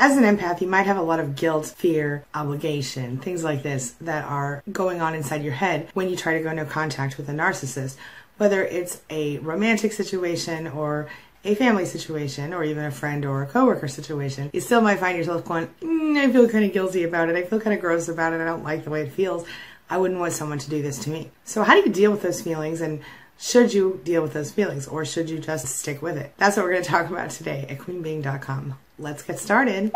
As an empath, you might have a lot of guilt, fear, obligation, things like this that are going on inside your head when you try to go no contact with a narcissist, whether it's a romantic situation or a family situation or even a friend or a coworker situation. You still might find yourself going, I feel kind of guilty about it. I feel kind of gross about it. I don't like the way it feels. I wouldn't want someone to do this to me. So how do you deal with those feelings, and should you deal with those feelings, or should you just stick with it? That's what we're going to talk about today at queenbeing.com. Let's get started.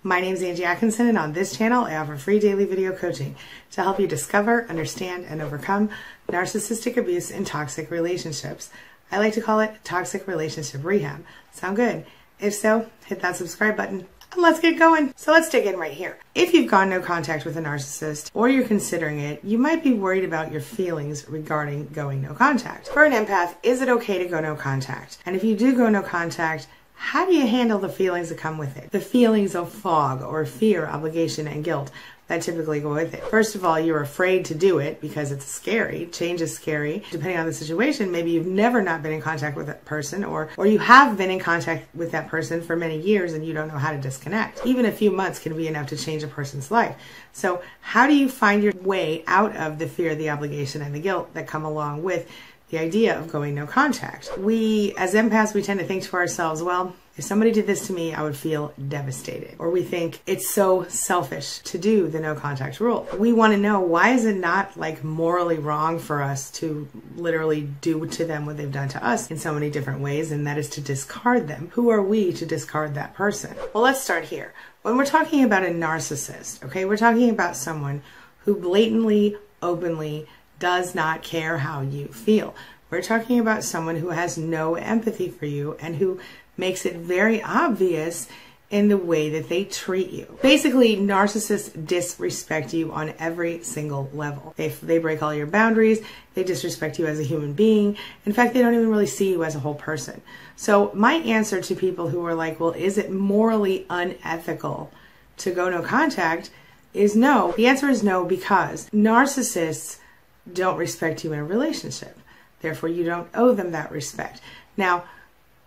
My name is Angie Atkinson, and on this channel I offer free daily video coaching to help you discover, understand, and overcome narcissistic abuse in toxic relationships. I like to call it toxic relationship rehab. Sound good? If so, hit that subscribe button. And let's get going. So let's dig in right here. If you've gone no contact with a narcissist, or you're considering it, you might be worried about your feelings regarding going no contact. For an empath, is it okay to go no contact? And if you do go no contact, how do you handle the feelings that come with it? The feelings of fog or fear, obligation, and guilt that typically go with it. First of all, you're afraid to do it because it's scary. Change is scary. Depending on the situation, maybe you've never not been in contact with that person, or you have been in contact with that person for many years and you don't know how to disconnect. Even a few months can be enough to change a person's life. So how do you find your way out of the fear, the obligation, and the guilt that come along with the idea of going no contact? We, as empaths, we tend to think to ourselves, well, if somebody did this to me, I would feel devastated. Or we think it's so selfish to do the no contact rule. We want to know, why is it not like morally wrong for us to literally do to them what they've done to us in so many different ways, and that is to discard them? Who are we to discard that person? Well, let's start here. When we're talking about a narcissist, okay, we're talking about someone who blatantly, openly does not care how you feel. We're talking about someone who has no empathy for you and who makes it very obvious in the way that they treat you. Basically, narcissists disrespect you on every single level. They break all your boundaries. They disrespect you as a human being. In fact, they don't even really see you as a whole person. So my answer to people who are like, well, is it morally unethical to go no contact, is no. The answer is no, because narcissists don't respect you in a relationship. Therefore, you don't owe them that respect. Now,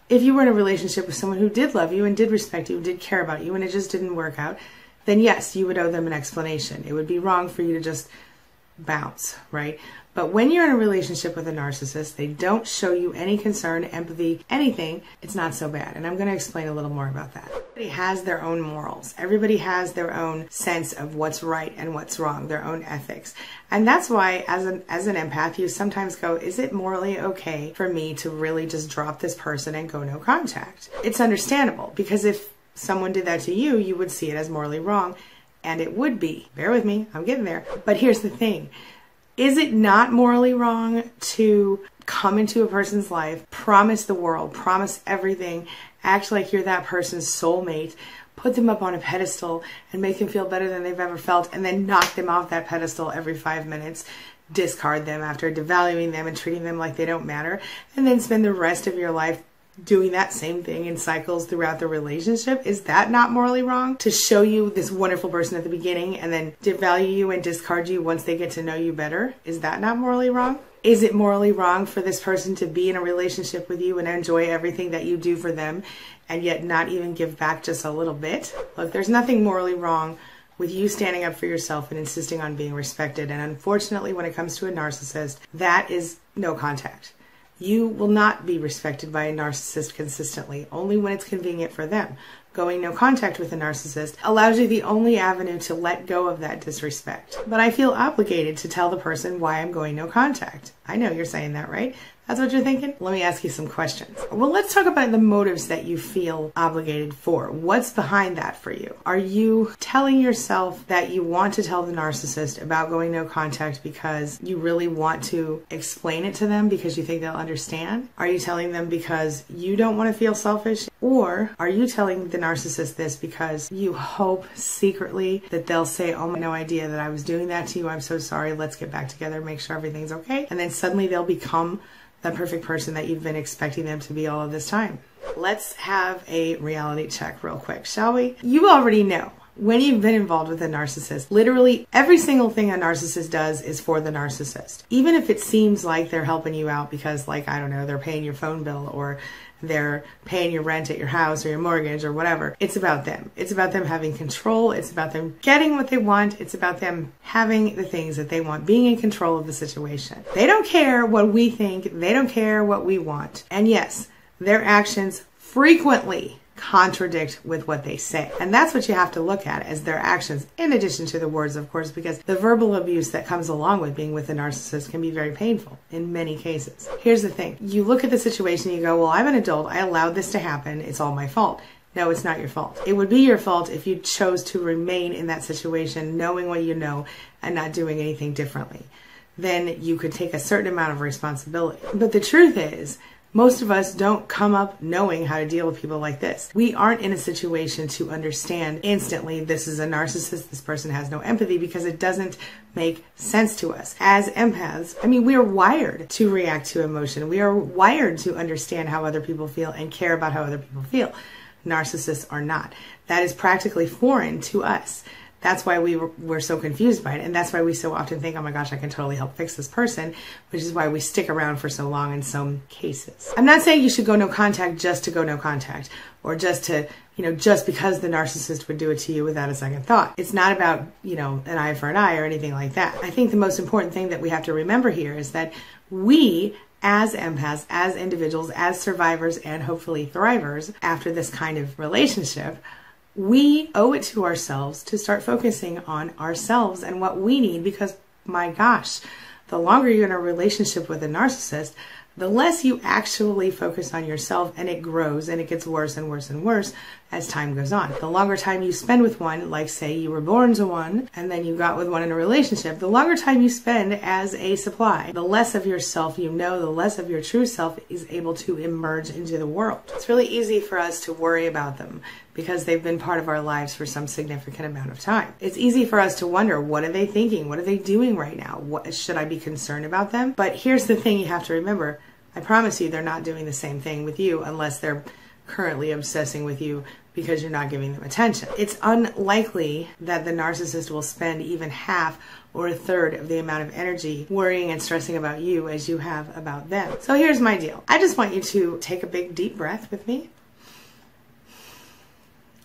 if you were in a relationship with someone who did love you and did respect you, did care about you, and it just didn't work out, then yes, you would owe them an explanation. It would be wrong for you to just bounce, right? But when you're in a relationship with a narcissist, they don't show you any concern, empathy, anything, it's not so bad. And I'm going to explain a little more about that. Everybody has their own morals. Everybody has their own sense of what's right and what's wrong, their own ethics. And that's why, as an empath, you sometimes go, is it morally okay for me to really just drop this person and go no contact? It's understandable, because if someone did that to you, you would see it as morally wrong. And it would be. Bear with me, I'm getting there. But here's the thing. Is it not morally wrong to come into a person's life, promise the world, promise everything, act like you're that person's soulmate, put them up on a pedestal and make them feel better than they've ever felt, and then knock them off that pedestal every 5 minutes, discard them after devaluing them and treating them like they don't matter, and then spend the rest of your life doing that same thing in cycles throughout the relationship? Is that not morally wrong? To show you this wonderful person at the beginning and then devalue you and discard you once they get to know you better? Is that not morally wrong? Is it morally wrong for this person to be in a relationship with you and enjoy everything that you do for them and yet not even give back just a little bit? Look, there's nothing morally wrong with you standing up for yourself and insisting on being respected. And unfortunately, when it comes to a narcissist, that is no contact. You will not be respected by a narcissist consistently, only when it's convenient for them. Going no contact with a narcissist allows you the only avenue to let go of that disrespect. But I feel obligated to tell the person why I'm going no contact. I know you're saying that, right? That's what you're thinking? Let me ask you some questions. Well, let's talk about the motives that you feel obligated for. What's behind that for you? Are you telling yourself that you want to tell the narcissist about going no contact because you really want to explain it to them because you think they'll understand? Are you telling them because you don't want to feel selfish? Or are you telling the narcissist this because you hope secretly that they'll say, oh, I had no idea that I was doing that to you. I'm so sorry. Let's get back together, make sure everything's okay. And then suddenly they'll become the perfect person that you've been expecting them to be all of this time. Let's have a reality check real quick, shall we? You already know when you've been involved with a narcissist, literally every single thing a narcissist does is for the narcissist. Even if it seems like they're helping you out because, like, I don't know, they're paying your phone bill or they're paying your rent at your house or your mortgage or whatever. It's about them. It's about them having control. It's about them getting what they want. It's about them having the things that they want, being in control of the situation. They don't care what we think. They don't care what we want. And yes, their actions frequently contradict with what they say. And that's what you have to look at, as their actions, in addition to the words, of course, because the verbal abuse that comes along with being with a narcissist can be very painful in many cases. Here's the thing. You look at the situation, you go, well, I'm an adult. I allowed this to happen. It's all my fault. No, it's not your fault. It would be your fault if you chose to remain in that situation, knowing what you know and not doing anything differently. Then you could take a certain amount of responsibility. But the truth is, most of us don't come up knowing how to deal with people like this. We aren't in a situation to understand instantly this is a narcissist, this person has no empathy, because it doesn't make sense to us. As empaths, I mean, we are wired to react to emotion. We are wired to understand how other people feel and care about how other people feel. Narcissists are not. That is practically foreign to us. That's why we're so confused by it. And that's why we so often think, oh my gosh, I can totally help fix this person, which is why we stick around for so long in some cases. I'm not saying you should go no contact just to go no contact, or just to, just because the narcissist would do it to you without a second thought. It's not about, an eye for an eye or anything like that. I think the most important thing that we have to remember here is that we, as empaths, as individuals, as survivors, and hopefully thrivers after this kind of relationship, we owe it to ourselves to start focusing on ourselves and what we need, because my gosh, the longer you're in a relationship with a narcissist, the less you actually focus on yourself, and it grows and it gets worse and worse and worse as time goes on. The longer time you spend with one, like say you were born to one and then you got with one in a relationship, the longer time you spend as a supply, the less of yourself you know, the less of your true self is able to emerge into the world. It's really easy for us to worry about them because they've been part of our lives for some significant amount of time. It's easy for us to wonder, what are they thinking? What are they doing right now? Should I be concerned about them? But here's the thing you have to remember. I promise you they're not doing the same thing with you unless they're currently obsessing with you because you're not giving them attention. It's unlikely that the narcissist will spend even half or a third of the amount of energy worrying and stressing about you as you have about them. So here's my deal. I just want you to take a big deep breath with me.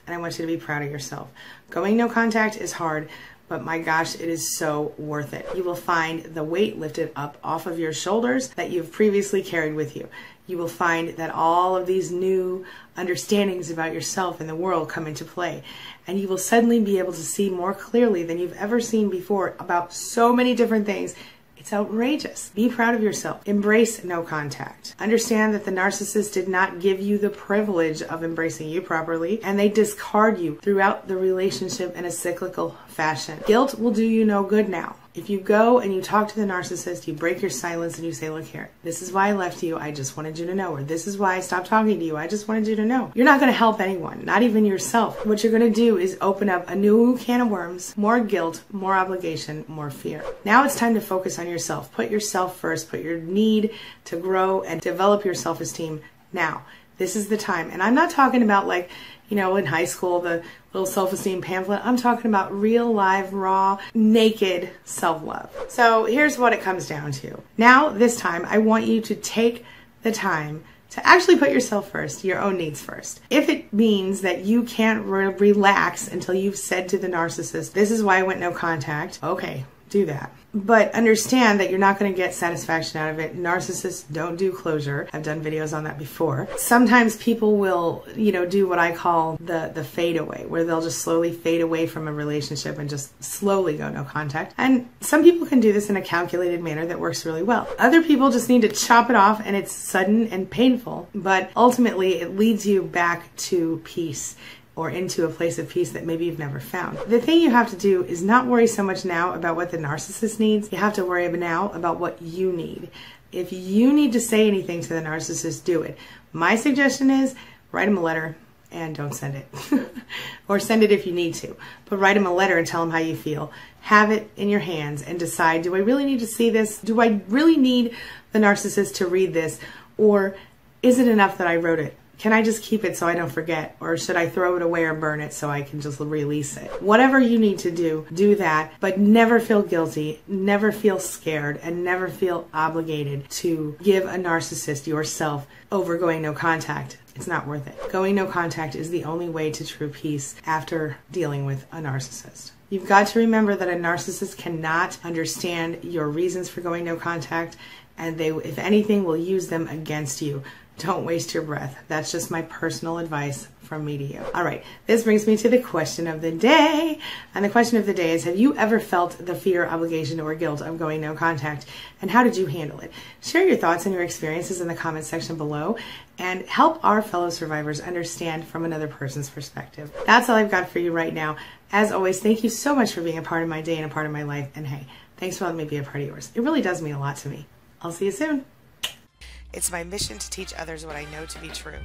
And I want you to be proud of yourself. Going no contact is hard, but my gosh, it is so worth it. You will find the weight lifted up off of your shoulders that you've previously carried with you. You will find that all of these new understandings about yourself and the world come into play. And you will suddenly be able to see more clearly than you've ever seen before about so many different things. It's outrageous. Be proud of yourself. Embrace no contact. Understand that the narcissist did not give you the privilege of embracing you properly, and they discard you throughout the relationship in a cyclical fashion. Guilt will do you no good now. If you go and you talk to the narcissist, you break your silence and you say, look here, this is why I left you. I just wanted you to know. Or this is why I stopped talking to you. I just wanted you to know. You're not going to help anyone, not even yourself. What you're going to do is open up a new can of worms, more guilt, more obligation, more fear. Now it's time to focus on yourself. Put yourself first. Put your need to grow and develop your self-esteem now. This is the time. And I'm not talking about like, in high school, the little self-esteem pamphlet. I'm talking about real, live, raw, naked self-love. So here's what it comes down to. Now, this time, I want you to take the time to actually put yourself first, your own needs first. If it means that you can't relax until you've said to the narcissist, this is why I went no contact, okay, do that. But understand that you're not going to get satisfaction out of it. Narcissists don't do closure. I've done videos on that before. Sometimes people will, do what I call the fade away, where they'll just slowly fade away from a relationship and just slowly go no contact. And some people can do this in a calculated manner that works really well. Other people just need to chop it off, and it's sudden and painful, but ultimately it leads you back to peace, or into a place of peace that maybe you've never found. The thing you have to do is not worry so much now about what the narcissist needs. You have to worry now about what you need. If you need to say anything to the narcissist, do it. My suggestion is write him a letter and don't send it. Or send it if you need to. But write him a letter and tell him how you feel. Have it in your hands and decide, do I really need to see this? Do I really need the narcissist to read this? Or is it enough that I wrote it? Can I just keep it so I don't forget? Or should I throw it away or burn it so I can just release it? Whatever you need to do, do that. But never feel guilty, never feel scared, and never feel obligated to give a narcissist yourself over going no contact. It's not worth it. Going no contact is the only way to true peace after dealing with a narcissist. You've got to remember that a narcissist cannot understand your reasons for going no contact, and they, if anything, will use them against you. Don't waste your breath. That's just my personal advice from me to you. All right, this brings me to the question of the day. And the question of the day is, have you ever felt the fear, obligation, or guilt of going no contact? And how did you handle it? Share your thoughts and your experiences in the comment section below and help our fellow survivors understand from another person's perspective. That's all I've got for you right now. As always, thank you so much for being a part of my day and a part of my life. And hey, thanks for letting me be a part of yours. It really does mean a lot to me. I'll see you soon. It's my mission to teach others what I know to be true.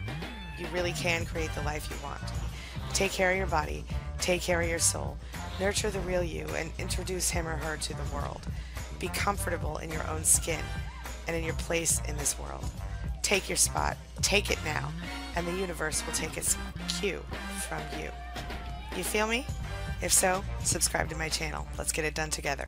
You really can create the life you want. Take care of your body, take care of your soul, nurture the real you, and introduce him or her to the world. Be comfortable in your own skin and in your place in this world. Take your spot, take it now, and the universe will take its cue from you. You feel me? If so, subscribe to my channel. Let's get it done together.